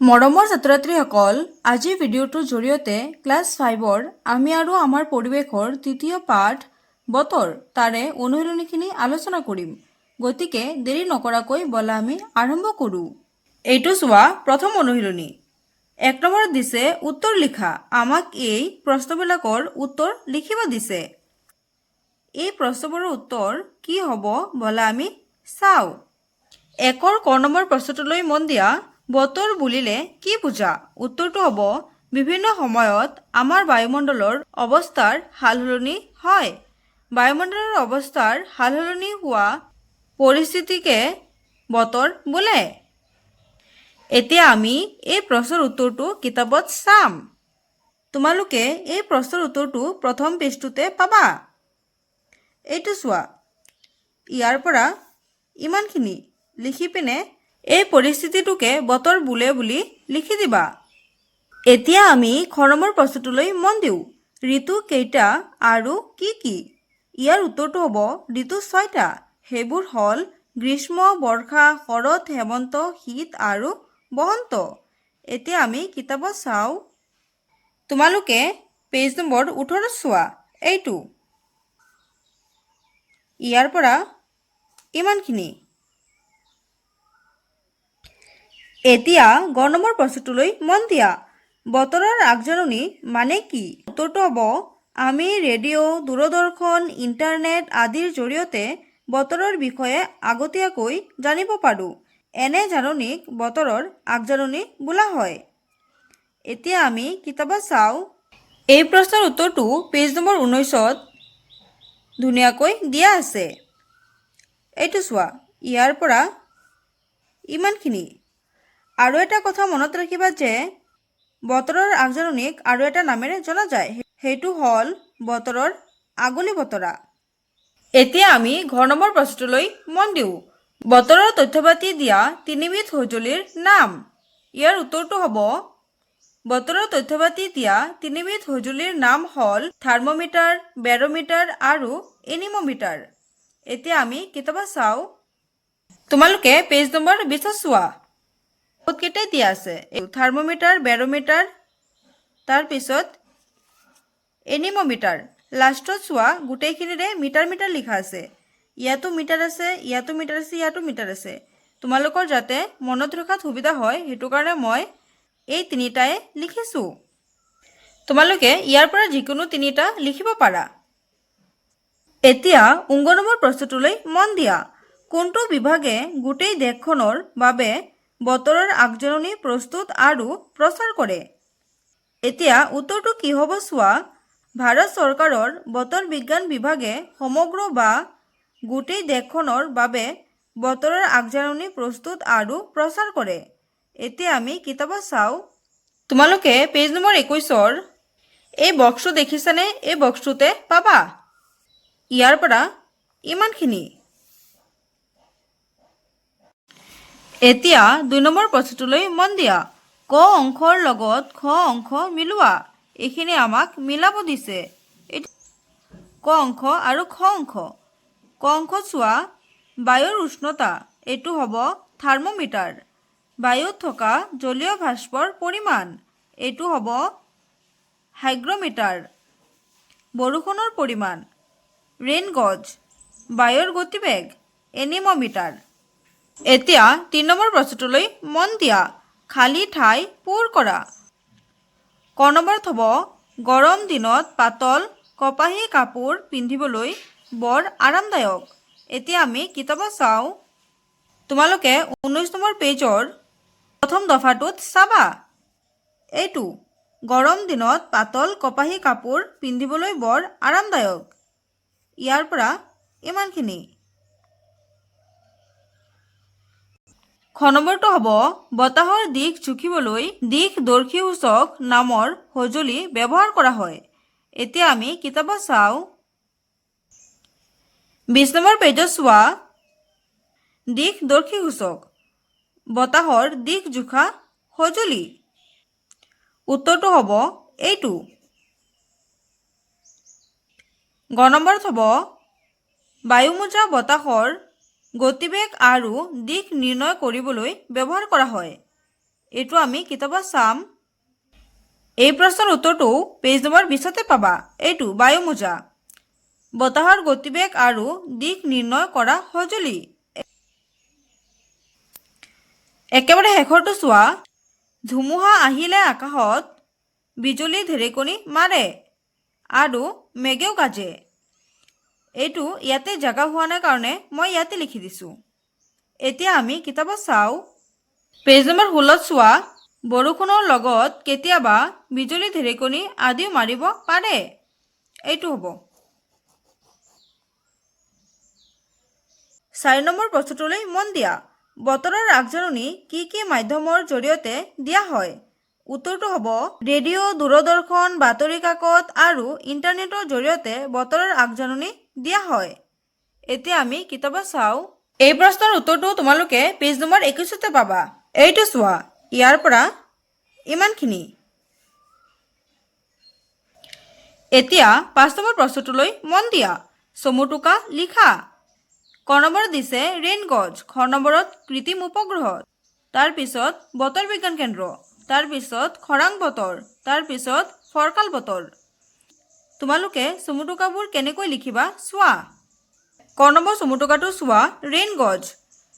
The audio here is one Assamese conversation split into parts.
মৰমৰ ছাত্ৰ-ছাত্ৰীসকল, আজিৰ ভিডিঅ'টোৰ জৰিয়তে ক্লাছ 5ৰ আমি আৰু আমাৰ পৰিৱেশৰ তৃতীয় পাঠ বতৰ তাৰে অনুশীলনীখিনি আলোচনা কৰিম। গতিকে দেৰি নকৰাকৈ বলা আমি আৰম্ভ কৰোঁ। এইটো চোৱা প্ৰথম অনুশীলনী। 1 নম্বৰত দিছে উত্তৰ লিখা। আমাক এই প্ৰশ্নবিলাকৰ উত্তৰ লিখিব দিছে। এই প্ৰশ্নবোৰৰ উত্তৰ কি হ'ব বলা আমি চাওঁ। 1ৰ ক নম্বৰ প্ৰশ্নটোলৈ মন দিয়া। বতৰ বুলিলে কি বুজা? উত্তৰটো হ'ব বিভিন্ন সময়ত আমাৰ বায়ুমণ্ডলৰ অৱস্থাৰ সালসলনি হয়। বায়ুমণ্ডলৰ অৱস্থাৰ সালসলনি হোৱা পৰিস্থিতিকে বতৰ বোলে। এতিয়া আমি এই প্ৰশ্নৰ উত্তৰটো কিতাপত চাম। তোমালোকে এই প্ৰশ্নৰ উত্তৰটো প্ৰথম পেজটোতে পাবা। এইটো চোৱা। ইয়াৰ পৰা ইমানখিনি লিখি পিনে এই পৰিস্থিতিটোকে বতৰ বোলে বুলি লিখি দিবা। এতিয়া আমি খ নম্বৰ প্ৰশ্নটোলৈ মন দিওঁ। ঋতু কেইটা আৰু কি কি? ইয়াৰ উত্তৰটো হ'ব ঋতু 6টা। সেইবোৰ হ'ল গ্ৰীষ্ম, বৰ্ষা, শৰৎ, হেমন্ত, শীত আৰু বসন্ত। এতিয়া আমি কিতাপত চাওঁ। তোমালোকে পেজ নম্বৰ 18 চোৱা। এইটো। ইয়াৰ পৰা ইমানখিনি। এতিয়া গ নম্বৰ প্ৰশ্নটোলৈ মন দিয়া। বতৰৰ আগজাননী মানে কি? উত্তৰটো হ'ব আমি ৰেডিঅ', দূৰদৰ্শন, ইণ্টাৰনেট আদিৰ জৰিয়তে বতৰৰ বিষয়ে আগতীয়াকৈ জানিব পাৰোঁ। এনে জাননীক বতৰৰ আগজাননী বোলা হয়। এতিয়া আমি কিতাপত চাওঁ। এই প্ৰশ্নৰ উত্তৰটো পেজ নম্বৰ 19ত ধুনীয়াকৈ দিয়া আছে। এইটো চোৱা। ইয়াৰ পৰা ইমানখিনি। আৰু এটা কথা মনত ৰাখিবা যে বতৰৰ আগজাননীক আৰু এটা নামেৰে জনা যায়। সেইটো হ'ল বতৰৰ আগলি বতৰা। এতিয়া আমি ঘ নম্বৰ প্ৰশ্নটোলৈ মন দিওঁ। বতৰৰ তথ্যপাতি দিয়া তিনিবিধ সঁজুলিৰ নাম। ইয়াৰ উত্তৰটো হ'ব বতৰৰ তথ্যপাতি দিয়া তিনিবিধ সঁজুলিৰ নাম হ'ল থাৰ্মোমিটাৰ, বেৰোমিটাৰ আৰু এনিমোমিটাৰ। এতিয়া আমি কিতাপত চাওঁ। তোমালোকে পেজ নম্বৰ 20 চোৱা। কেইটাই দিয়া আছে। থাৰ্মোমিটাৰ, বেৰোমিটাৰ, তাৰপিছত এনিমোমিটাৰ। লাষ্টত চোৱা গোটেইখিনিৰে মিটাৰ মিটাৰ লিখা আছে। ইয়াতো মিটাৰ আছে, ইয়াতো মিটাৰ আছে, ইয়াতো মিটাৰ আছে। তোমালোকৰ যাতে মনত ৰখাত সুবিধা হয় সেইটো কাৰণে মই এই তিনিটাই লিখিছোঁ। তোমালোকে ইয়াৰ পৰা যিকোনো তিনিটা লিখিব পাৰা। এতিয়া উংগ নম্বৰ প্ৰশ্নটোলৈ মন দিয়া। কোনটো বিভাগে গোটেই দেশখনৰ বাবে বতৰৰ আগজাননী প্ৰস্তুত আৰু প্ৰচাৰ কৰে? এতিয়া উত্তৰটো কি হ'ব চোৱা। ভাৰত চৰকাৰৰ বতৰ বিজ্ঞান বিভাগে সমগ্ৰ বা গোটেই দেশখনৰ বাবে বতৰৰ আগজাননী প্ৰস্তুত আৰু প্ৰচাৰ কৰে। এতিয়া আমি কিতাপত চাওঁ। তোমালোকে পেজ নম্বৰ 21ৰ এই বক্সটো দেখিছানে? এই বক্সটোতে পাবা। ইয়াৰ পৰা ইমানখিনি। এতিয়া 2 নম্বৰ প্ৰশ্নটোলৈ মন দিয়া। ক অংশৰ লগত খ অংশ মিলোৱা। এইখিনি আমাক মিলাব দিছে। ক অংশ আৰু খ অংশ। ক অংশত চোৱা। বায়ুৰ উষ্ণতা। এইটো হ'ব থাৰ্মোমিটাৰ। বায়ুত থকা জলীয় ভাস্পৰ পৰিমাণ। এইটো হ'ব হাইগ্ৰমিটাৰ। বৰষুণৰ পৰিমাণ। ৰেইন গজ। বায়ুৰ গতিবেগ। এনিমোমিটাৰ। এতিয়া 3 নম্বৰ প্ৰশ্নটোলৈ মন দিয়া। খালী ঠাই পূৰ কৰা। ক নম্বৰত হ'ব গৰম দিনত পাতল কপাহী কাপোৰ পিন্ধিবলৈ বৰ আৰামদায়ক। এতিয়া আমি কিতাপত চাওঁ। তোমালোকে 19 নম্বৰ পেজৰ প্ৰথম দফাটোত চাবা। এইটো। গৰম দিনত পাতল কপাহী কাপোৰ পিন্ধিবলৈ বৰ আৰামদায়ক। ইয়াৰ পৰা ইমানখিনি। খ নম্বৰটো হ'ব বতাহৰ দিশ জুখিবলৈ দিশদৰ্শী সূচক নামৰ সঁজুলি ব্যৱহাৰ কৰা হয়। এতিয়া আমি কিতাপত চাওঁ। 20 নম্বৰ পেজত চোৱা। দিশদৰ্শী সূচক। বতাহৰ দিশ জোখা সঁজুলি। উত্তৰটো হ'ব এইটো। গ নম্বৰত হ'ব বায়ুমোজা বতাহৰ গতিবেগ আৰু দিশ নিৰ্ণয় কৰিবলৈ ব্যৱহাৰ কৰা হয়। এইটো আমি কিতাপত চাম। এই প্ৰশ্নৰ উত্তৰটো পেজ নম্বৰ 20তে পাবা। এইটো বায়ুমোজা। বতাহৰ গতিবেগ আৰু দিশ নিৰ্ণয় কৰা সঁজুলি। একেবাৰে শেষৰটো চোৱা। ধুমুহা আহিলে আকাশত বিজুলী ঢেৰেকনি মাৰে আৰু মেঘেও গাজে। এইটো ইয়াতে জাগা হোৱা নাই কাৰণে মই ইয়াতে লিখি দিছোঁ। এতিয়া আমি কিতাপত চাওঁ। পেজ নম্বৰ 16ত চোৱা। বৰষুণৰ লগত কেতিয়াবা বিজুলী ঢেৰেকনি আদিও মাৰিব পাৰে। এইটো হ'ব। 4 নম্বৰ প্ৰশ্নটোলৈ মন দিয়া। বতৰৰ আগজাননী কি কি মাধ্যমৰ জৰিয়তে দিয়া হয়? উত্তৰটো হ'ব ৰেডিঅ', দূৰদৰ্শন, বাতৰি কাকত আৰু ইণ্টাৰনেটৰ জৰিয়তে বতৰৰ আগজাননী দিয়া হয়। এতিয়া আমি কিতাপত চাওঁ। এই প্ৰশ্নৰ উত্তৰটো তোমালোকে পেজ নম্বৰ 21তে পাবা। এইটো চোৱা। ইয়াৰ পৰা ইমানখিনি। এতিয়া 5 নম্বৰ প্ৰশ্নটোলৈ মন দিয়া। চমু টোকা লিখা। ক নম্বৰত দিছে ৰেইন গজ, খ নম্বৰত কৃত্ৰিম উপগ্ৰহ, তাৰপিছত বতৰ বিজ্ঞান কেন্দ্ৰ, তাৰপিছত খৰাং বতৰ, তাৰপিছত ফৰকাল বতৰ। তোমালোকে চমু টোকাবোৰ কেনেকৈ লিখিবা চোৱা। ক নম্বৰ চমু টোকাটো চোৱা। ৰেইন গজ।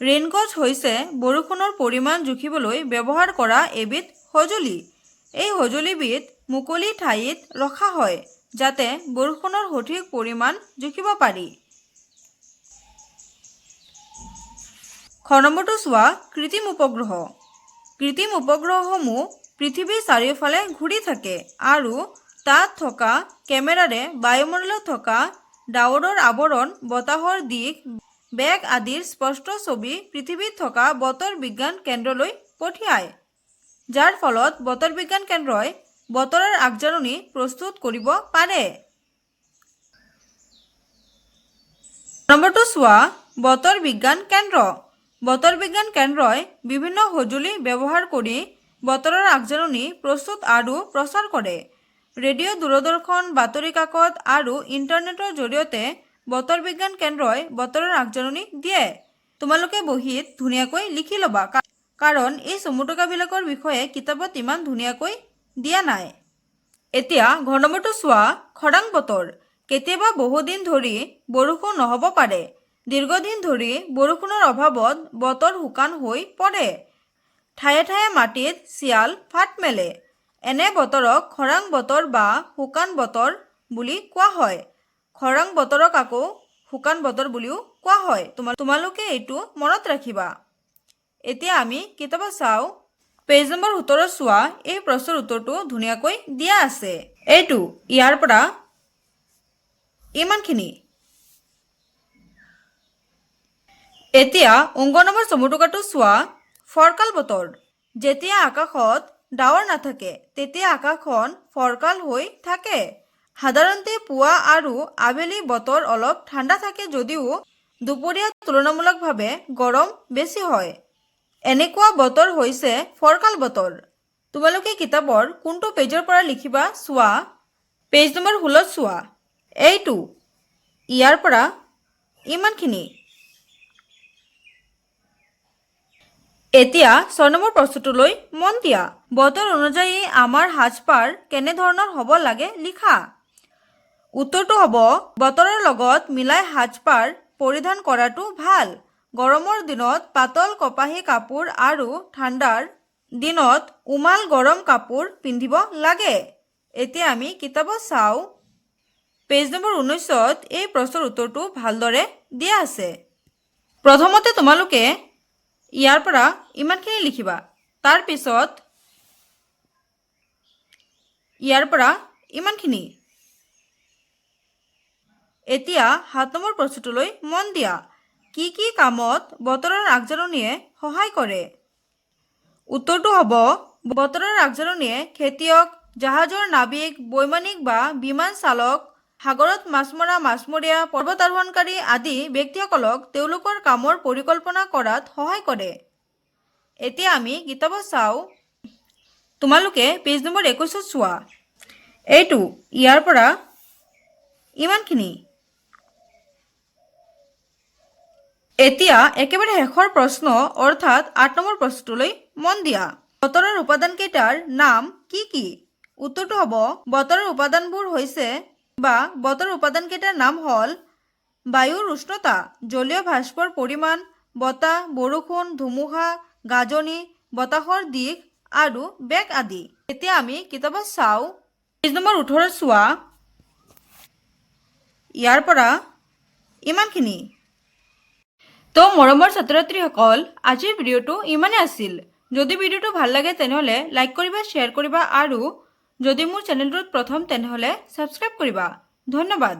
ৰেইন গজ হৈছে বৰষুণৰ পৰিমাণ জুখিবলৈ ব্যৱহাৰ কৰা এবিধ সঁজুলি। এই সঁজুলিবিধ মুকলি ঠাইত ৰখা হয় যাতে বৰষুণৰ সঠিক পৰিমাণ জুখিব পাৰি। খ নম্বৰটো চোৱা। কৃত্ৰিম উপগ্ৰহ। কৃত্ৰিম উপগ্ৰহসমূহ পৃথিৱীৰ চাৰিওফালে ঘূৰি থাকে আৰু তাত থকা কেমেৰাৰে বায়ুমণ্ডলত থকা ডাৱৰৰ আৱৰণ, বতাহৰ দিশ, বেগ আদিৰ স্পষ্ট ছবি পৃথিৱীত থকা বতৰ বিজ্ঞান কেন্দ্ৰলৈ পঠিয়ায়, যাৰ ফলত বতৰ বিজ্ঞান কেন্দ্ৰই বতৰৰ আগজাননী প্ৰস্তুত কৰিব পাৰে। নম্বৰটো চোৱা। বতৰ বিজ্ঞান কেন্দ্ৰ। বতৰ বিজ্ঞান কেন্দ্ৰই বিভিন্ন সঁজুলি ব্যৱহাৰ কৰি বতৰৰ আগজাননী প্ৰস্তুত আৰু প্ৰচাৰ কৰে। ৰেডিঅ', দূৰদৰ্শন, বাতৰি কাকত আৰু ইণ্টাৰনেটৰ জৰিয়তে বতৰ বিজ্ঞান কেন্দ্ৰই বতৰৰ আগজাননী দিয়ে। তোমালোকে বহীত ধুনীয়াকৈ লিখি ল'বা, কাৰণ এই চমু টোকাবিলাকৰ বিষয়ে কিতাপত ইমান ধুনীয়াকৈ দিয়া নাই। এতিয়া ঘ নম্বৰটো চোৱা। খৰাং বতৰ। কেতিয়াবা বহুদিন ধৰি বৰষুণ নহ'ব পাৰে। দীৰ্ঘদিন ধৰি বৰষুণৰ অভাৱত বতৰ শুকান হৈ পৰে। ঠায়ে ঠায়ে মাটিত চিয়াল ফাট মেলে। এনে বতৰক খৰাং বতৰ বা শুকান বতৰ বুলি কোৱা হয়। খৰাং বতৰক আকৌ শুকান বতৰ বুলিও কোৱা হয়। তোমালোকে এইটো মনত ৰাখিবা। এতিয়া আমি কিতাপত চাওঁ। পেজ নম্বৰ 17 চোৱা। এই প্ৰশ্নৰ উত্তৰটো ধুনীয়াকৈ দিয়া আছে। এইটো ইয়াৰ পৰা ইমানখিনি। এতিয়া অংক নম্বৰ চমু টোকাটো চোৱা। ফৰকাল বতৰ। যেতিয়া আকাশত ডাৱৰ নাথাকে তেতিয়া আকাশখন ফৰকাল হৈ থাকে। সাধাৰণতে পুৱা আৰু আবেলি বতৰ অলপ ঠাণ্ডা থাকে যদিও দুপৰীয়া তুলনামূলকভাৱে গৰম বেছি হয়। এনেকুৱা বতৰ হৈছে ফৰকাল বতৰ। তোমালোকে কিতাপৰ কোনটো পেজৰ পৰা লিখিবা চোৱা। পেজ নম্বৰ 16 চোৱা। এইটো ইয়াৰ পৰা ইমানখিনি। এতিয়া 6 নম্বৰ প্ৰশ্নটোলৈ মন দিয়া। বতৰ অনুযায়ী আমাৰ সাজপাৰ কেনেধৰণৰ হ'ব লাগে লিখা। উত্তৰটো হ'ব বতৰৰ লগত মিলাই সাজপাৰ পৰিধান কৰাটো ভাল। গৰমৰ দিনত পাতল কপাহী কাপোৰ আৰু ঠাণ্ডাৰ দিনত উমাল গৰম কাপোৰ পিন্ধিব লাগে। এতিয়া আমি কিতাপত চাওঁ। পেজ নম্বৰ 19ত এই প্ৰশ্নৰ উত্তৰটো ভালদৰে দিয়া আছে। প্ৰথমতে তোমালোকে ইয়াৰ পৰা ইমানখিনি লিখিবা, তাৰপিছত ইয়াৰ পৰা ইমানখিনি। এতিয়া 7 নম্বৰ প্ৰশ্নটোলৈ মন দিয়া। কি কি কামত বতৰৰ আগজাননীয়ে সহায় কৰে? উত্তৰটো হ'ব বতৰৰ আগজাননীয়ে খেতিয়ক, জাহাজৰ নাবিক, বৈমানিক বা বিমান চালক, সাগৰত মাছ মৰা মাছমৰীয়া, পৰ্বতাৰোহণকাৰী আদি ব্যক্তিসকলক তেওঁলোকৰ কামৰ পৰিকল্পনা কৰাত সহায় কৰে। এতিয়া আমি কিতাপত চাওঁ। তোমালোকে পেজ নম্বৰ 21ত চোৱা। এইটো ইয়াৰ পৰা ইমানখিনি। এতিয়া একেবাৰে শেষৰ প্ৰশ্ন অৰ্থাৎ 8 নম্বৰ প্ৰশ্নটোলৈ মন দিয়া। বতৰৰ উপাদানকেইটাৰ নাম কি কি? উত্তৰটো হ'ব বতৰৰ উপাদানবোৰ হৈছে বা বতৰৰ উপাদানকেইটাৰ নাম হ'ল বায়ুৰ উষ্ণতা, জলীয় বাষ্পৰ পৰিমাণ, বতাহ, বৰষুণ, ধুমুহা, গাজনি, বতাহৰ দিশ আৰু বেগ আদি। এতিয়া আমি কিতাপত চাওঁ। পেজ নম্বৰ 18 চোৱা। ইয়াৰ পৰা ইমানখিনি। তো মৰমৰ ছাত্ৰ ছাত্ৰীসকল, আজিৰ ভিডিঅ'টো ইমানে আছিল। যদি ভিডিঅ'টো ভাল লাগে তেনেহ'লে লাইক কৰিবা, শ্বেয়াৰ কৰিবা আৰু যদি মোৰ চেনেলটোত প্ৰথম তেনেহ'লে ছাবস্ক্ৰাইব কৰিবা। ধন্যবাদ।